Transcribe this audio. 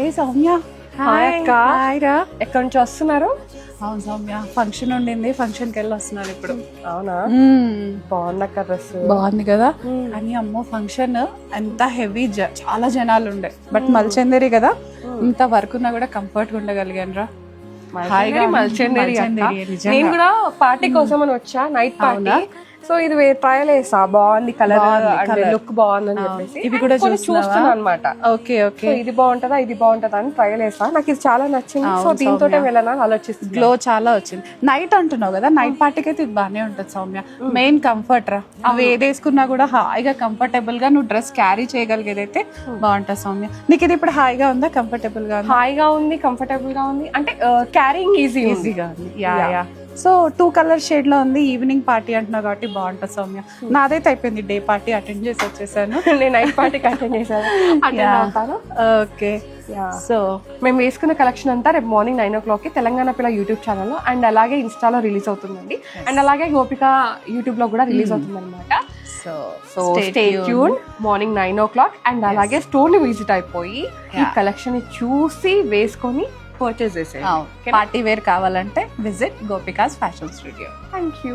ఏ Soumya, hi అక్క. Hi రా. ఎక్కడి నుంచి వస్తున్నారు? అవును సౌమ్య, ఫంక్షన్ ఉండింది, ఫంక్షన్కి వెళ్ళి వస్తున్నాను ఇప్పుడు. అవునా, బాగుందక్క డ్రెస్. బాగుంది కదా. కానీ అమ్మో ఫంక్షన్ ఎంత హెవీ, చాలా జనాలు ఉండే. బట్ మల్చందేరి కదా, ఇంత వర్క్ ఉన్నా కూడా కంఫర్ట్ గా ఉండగలిగాను రా. మల్చందేరి అక్క. నేను కూడా పార్టీ కోసం అని వచ్చా, నైట్ పార్టీ. సో ఇది ట్రయల్ వేసా, బాగుంది కలర్ అండ్ లుక్ బాగుందని చెప్పేసి. ఇవి కూడా చూస్తున్నాను అనమాట. ఓకే ఓకే, ఇది బాగుంటదా ఇది బాగుంటదా అని ట్రయల్ వేసా. నాకు ఇది చాలా నచ్చింది. సో దీంతో వెళ్ళాలని ఆలోచిస్తుంది. గ్లో చాలా వచ్చింది. నైట్ అంటున్నావు కదా, నైట్ పార్టీకి అయితే ఇది బాగానే ఉంటుంది సౌమ్య. మెయిన్ కంఫర్ట్ రా. అవి ఏది వేసుకున్నా కూడా హాయిగా కంఫర్టబుల్ గా నువ్వు డ్రెస్ క్యారీ చేయగలిగేదైతే బాగుంటుంది సౌమ్య. నీకు ఇది ఇప్పుడు హాయిగా ఉందా, కంఫర్టబుల్ గా? హాయిగా ఉంది, కంఫర్టబుల్ గా ఉంది. అంటే క్యారింగ్ ఈజీగా ఉంది. యా. సో 2 కలర్ షేడ్ లో ఉంది. ఈవినింగ్ పార్టీ అంటున్నావు కాబట్టి బాగుంటుంది సౌమ్య. నాదైతే అయిపోయింది, డే పార్టీ అటెండ్ చేసి వచ్చేసాను. నేను నైట్ పార్టీకి అటెండ్ చేశాను. ఓకే. సో మేము వేసుకున్న కలెక్షన్ అంతా రేపు మార్నింగ్ 9 o'clock తెలంగాణ పిల్ల యూట్యూబ్ ఛానల్లో అండ్ అలాగే ఇన్స్టాలో రిలీజ్ అవుతుందండి. అండ్ అలాగే గోపిక యూట్యూబ్ లో కూడా రిలీజ్ అవుతుంది అనమాట. So stay tune morning 9 o'clock. And అలాగే స్టోర్ ని విజిట్ అయిపోయి ఈ కలెక్షన్ చూసి వేసుకొని పర్చేస్ చేసేయండి. పార్టీ వేర్ కావాలంటే visit gopikas fashion studio. Thank you.